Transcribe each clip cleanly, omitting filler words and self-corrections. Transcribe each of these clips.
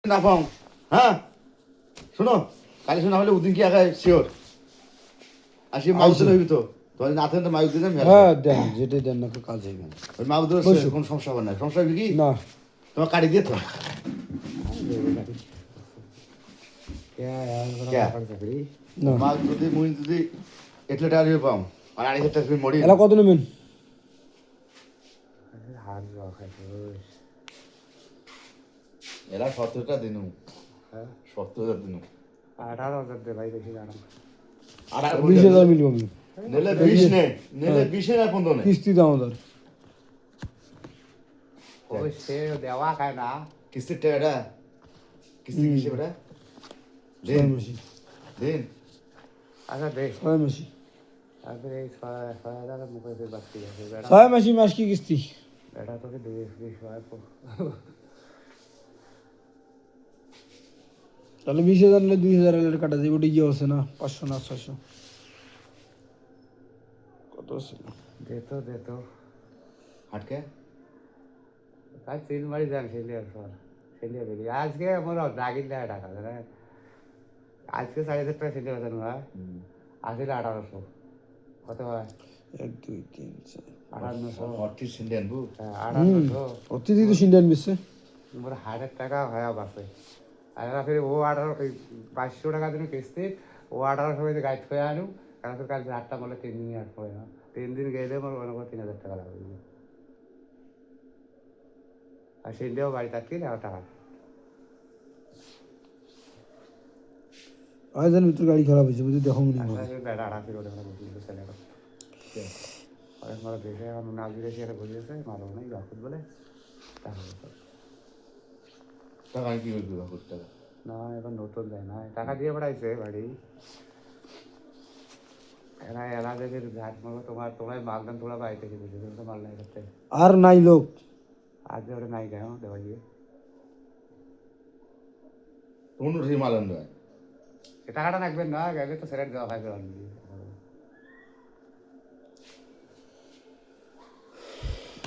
না পাও হ্যাঁ শোনো কালি শোনা হলে ওদিন কি আগে শিওর আসি মাউসের হইবি তো তোমার না থাকলে মাউস দিলাম হ্যাঁ দেন যেটা দেন না কাজ হইবে না। ওই মাউদের বসো। কোনো সমস্যা হবে না সমস্যা হবে কি না তোমার কাটি দিয়ে তো না মাউস যদি মুই যদি এটলে টাকা দিয়ে পাও আর 2,500 টাকা তুমি মরি এলা কত নেবেন? এরা 17টা দিনু 17,000 দিনু 18,000 দে ভাই, বেশি জানো। আর 20,000 মিলব আমি নেলে 20 নে নেলে 20 এর 15 নে কিস্তি দাও আমাদের। ওই সে দেওয়া খায় না। কিস্তির টাকাটা কিস্তি কিসে বেটা ছয় দিন মাসি দিন আচ্ছা দে, 6 মাসি তারপরে এই 6,000 মুখে দিয়ে বাড়তি আছে। 6 মাসি মাস কি কিস্তি? বেটা তোকে দিয়ে দিস ভাই। তাহলে 20,000 নিলে 2,000 এর কাটা যাবে, ওটা গিয়ে আছে না 500 না 600 কত আছে? দে তো হাটকে তাই তিন বাড়ি যান সেলিয়ার সর সেলিয়া বেরি আজকে আমার রাগির দেয় টাকা জানেন। আজকে 4,000 টাকা সেলিয়া বাজানো হয়, আসলে 1800 কত হয়? 1 2 3 4 1800। 40 সিন্ডেন বু হ্যাঁ 1800। অতিথি তো সিন্ডিয়ান বেচছে। মোর 1,000 টাকা হয় বাসে। আর ফির ও 500 টাকা দিন কিস্তি, ও 1800 টাকা গাইড করে আনু। কারণ তোর কাছে 8টা বলে 3 দিনই আট পড়ে না, 3 দিন গেলে আমার মনে করো 3,000 টাকা লাগবে। আর সেটাও বাড়ি থাকতে না টাকা। আজ আমি তোর গাড়ি খারাপ হয়েছে বুঝি, দেখো মনে হয়। বেড়া আড়া ফির ওটা বুঝলি তো ছেলে অনেক মারা দেখে আমার নাচ দিলে সে বুঝিয়েছে মারো নাই বাকুত বলে টাকা টাকা কি করবি বাকুর টাকা না। এবার নতুন দেয় না, টাকা দিয়ে বেড়াইছে বাড়ি। এরা এরা দেখে ঘাট মারবো তোমার মালদান তোলা বাড়িতে খেতে তুমি তো মাল নাই করতে। আর নাই লোক। আজ ওটা নাই কেন দেওয়া গিয়ে কোন রিমালান নয় সে টাকাটা রাখবেন না, গেলে তো সেরেট দেওয়া হয় অলরেডি।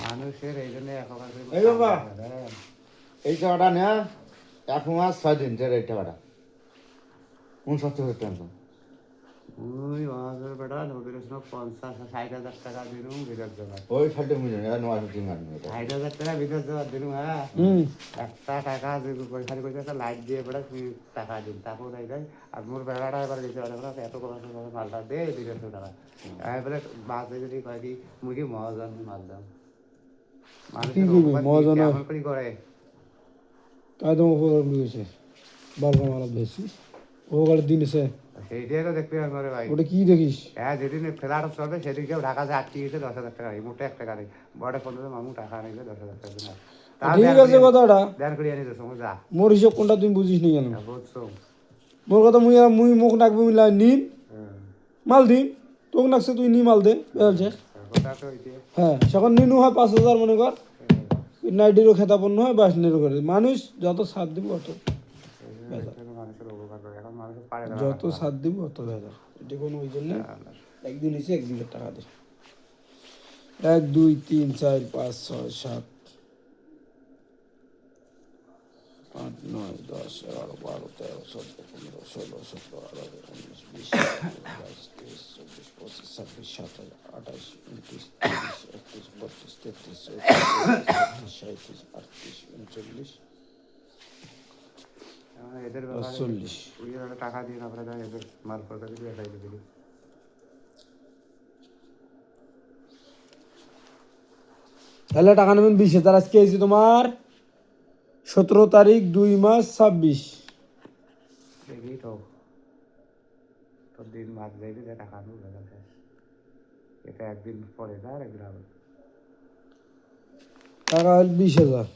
মানুষের এই জন্য এখনকার এই বাবা। এই টাকাটা না 1 মাস 6 দিন যে এই টাকাটা 69,000 টাকা ওই আমাদের বেটা নদীর 50-60,000 টাকা দিলুম বিদেশ যাবার। ওই ফালতু মিলে না 9 দিন আর নেই 60,000 টাকা বিদেশ যাবার দিলুম। হ্যাঁ একটা টাকা পয়সা করে একটা লাইট দিয়ে বেড়া তুই টাকা দিন তারপর এই দেয়। আর মোর বেড়াটা এবার গেছে এত মালটা দে 200 টাকা। আমি বলে বাসে যদি কয় কি মুই কি মহাজন মাল দাম কি করবি, মহাজন আর? কেমন করি করে। তাই তো উপর লুইছে বালকা মারা বেশি ও গাড়ি দিন এসে সেইটাই তো দেখতে পারে ভাই। ওটা কি দেখিস? হ্যাঁ যেদিন ফ্ল্যাট চলবে সেদিন কেউ ঢাকা যায় আটকে গেছে 10,000 টাকা মোটে একটা গাড়ি বড় 15 মামু টাকা নিলে 10,000 টাকা দিন। ঠিক আছে কথাটা, দেন করিয়ে নিতে সময় যা মোর হিসাব কোনটা তুমি বুঝিস নি কেন? বুঝছো। মোর কথা মুই মুখ নাকবে মিলা নিম মাল দিম, তোকে নাকছে তুই নি মাল দে বেলছে। কথা তো ওইটাই। হ্যাঁ সেখন নিনু হয় 5,000 মনে কর, নাইটেরও খেতাপন্ন হয় 22 করে। মানুষ যত সাথ দিব অত মানুষের উপকার করে এখন মানুষের পারে না। যত সাথ দিব অত ভেজাল। এটা কোনো ওই জন্য একদিন এসে একদিনের টাকা দে। 1 2 3 4 5 6 7 8 9 10 11 12 13 14 15 16 17 18 19 20 22 23 24 25 26 27 28 29 30 31 32 33 34 37 38 এদের 39 ওই টাকা দিয়ে আমরা এদের মাল করতে দিবি এটাই দিবি। তাহলে টাকা নেবেন 20,000। আজকে এসেছি তোমার 17 তারিখ 2 মাস 26। দেখি তো তোর দিন মাছ যাইবি যে টাকা আনবো শেষ। এটা একদিন পরে না একদিন হবে। টাকা হল 20,000।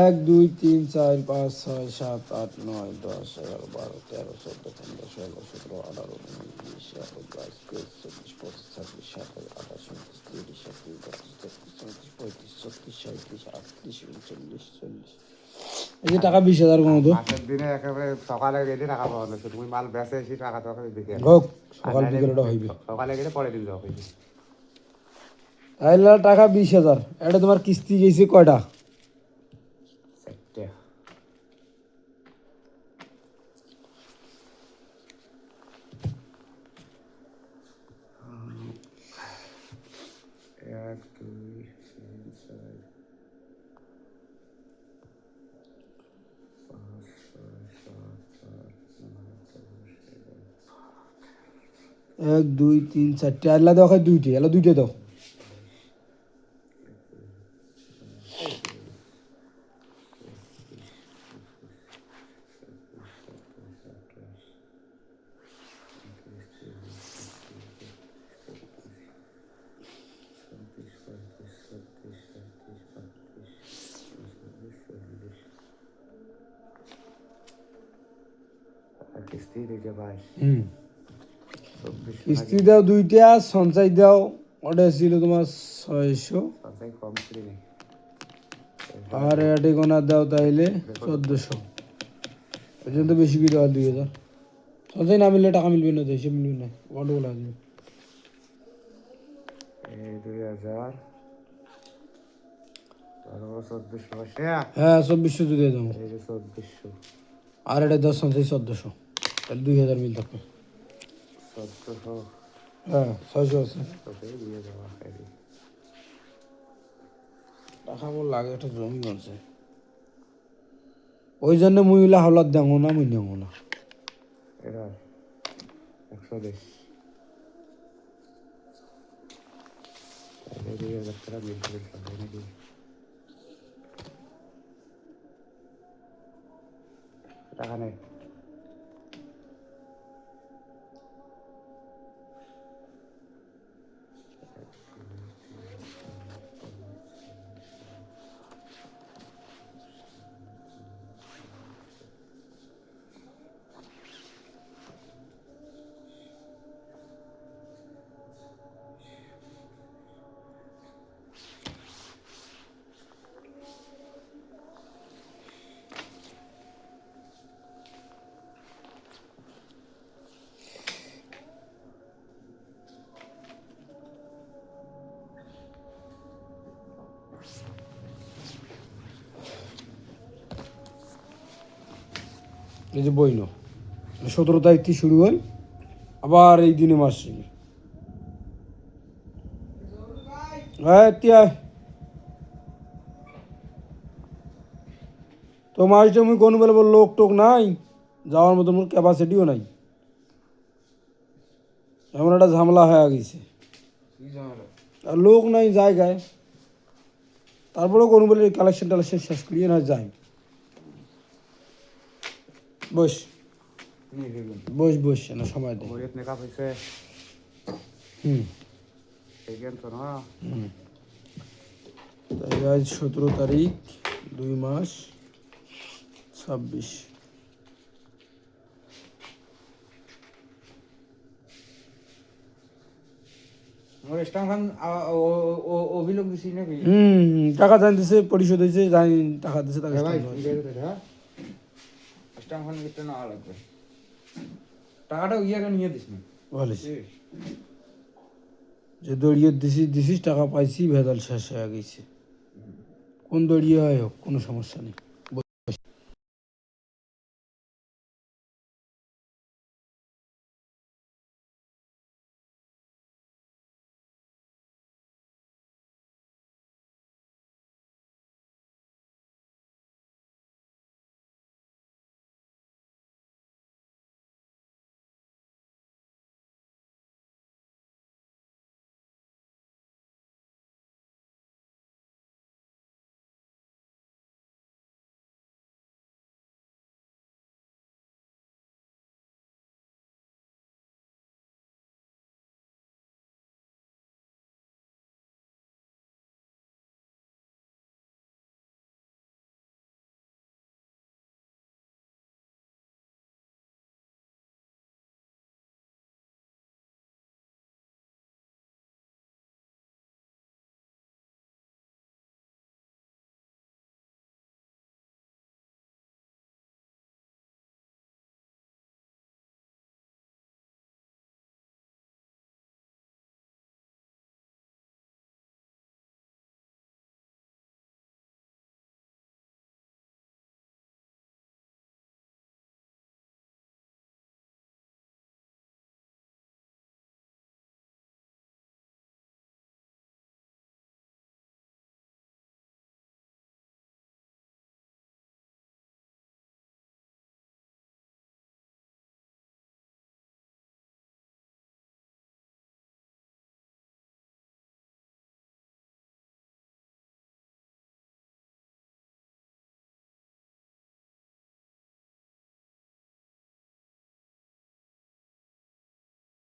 1 2 3 4 5 6 7 8 9 10 11 12 13 14 15 16 17 18 19 20 21 22 23 24 25 26 27 28 29 30 31 32 33 34 35 36 37 38 39 40। এই যে টাকা 20,000 কোনো তো মাসের দিনে একেবারে সকালে গেলে টাকা পাওয়া যাচ্ছে। তুমি মাল বেচে এসে টাকা তোকে দেখে হোক সকাল বিকেলটা হইবে। সকালে গেলে পরে দিন যাও হইবে। তাইলে টাকা 20,000। এটা তোমার কিস্তি গেছে কয়টা? 4টা। 4 কিস্তি গেছে 20,000 টাকা। 20,000 টাকা 20,000 এটা তোমার কিস্তি গেছে কয়টা? 4টা। 4 কিস্তি গেছে 20,000 টাকা। 20,000 টাকা 20,000 এটা তোমার কিস্তি গেছে কয়টা? 4টা। 1 2 3 4টে আল্লাহ দাও, খাই দুইটে, এলা দুইটে দাও। আর কিস্তি দিতে ভাই হুম, 24 কিস্তি দাও দুইটা, সঞ্চয় দাও, ওটা ছিল তোমার 600, সঞ্চয় কম ছিল নি আর এটি গোনা দাও তাইলে 1400। ওই জন্য তো বেশি করে দেওয়া 2000। সঞ্চয় না মিললে টাকা মিলবে না, তো হিসেব মিলবে না, গন্ডগোল আসবে। এই 2000 আর 1400 বসে হ্যাঁ 2400 দিয়ে দেবো, এই যে 1400 আর এটা 10 সঞ্চয় 1400, তাহলে 2000 মিল থাকবে। 1400 হ্যাঁ 600 আছে। তোকে দিয়ে দেওয়া খাইবি টাকা আমার লাগে, একটা জমি আছে, ওই জন্য মুইলা হলার দেবো না, মুই নেবো না। এরা 120 তাহলে 2000 টাকা মিল করে সবাই নাকি টাকা নেই এই যে বইল 17 তারিখ থেকে শুরু হল, আবার এই দিনে মাস তো মাসটা মুই কোনো বেলা লোক টোক নাই, যাওয়ার মতো মোর ক্যাপাসিটিও নাই, এমন একটা ঝামেলা হয়ে গেছে, আর লোক নাই জায়গায়। তারপরেও কোনো বেলা কালেকশন টালেকশন শেষ করিয়ে না যাই। বস বস বস না সময় দে। বইয়ের মেকআপ হয়েছে হুম সেকেন্ড তো না হুম, তাই আজ 17 তারিখ 2 মাস 26। অভিযোগ দিছি নাকি টাকা জানতেছে, পরিশোধ হয়েছে, জানি টাকা দিছে, টাকা ভাই stamp হয়েছে। স্টাম্পখান কিনতে নেওয়া লাগবে, টাকাটা ইয়াকে নিয়ে দিস না। বলিস যে দড়িয়ে দিছিস টাকা পাইছি, ভেজাল শেষ হয়ে গেছে। কোন দড়িয়ে হয় হোক, কোনো সমস্যা নেই।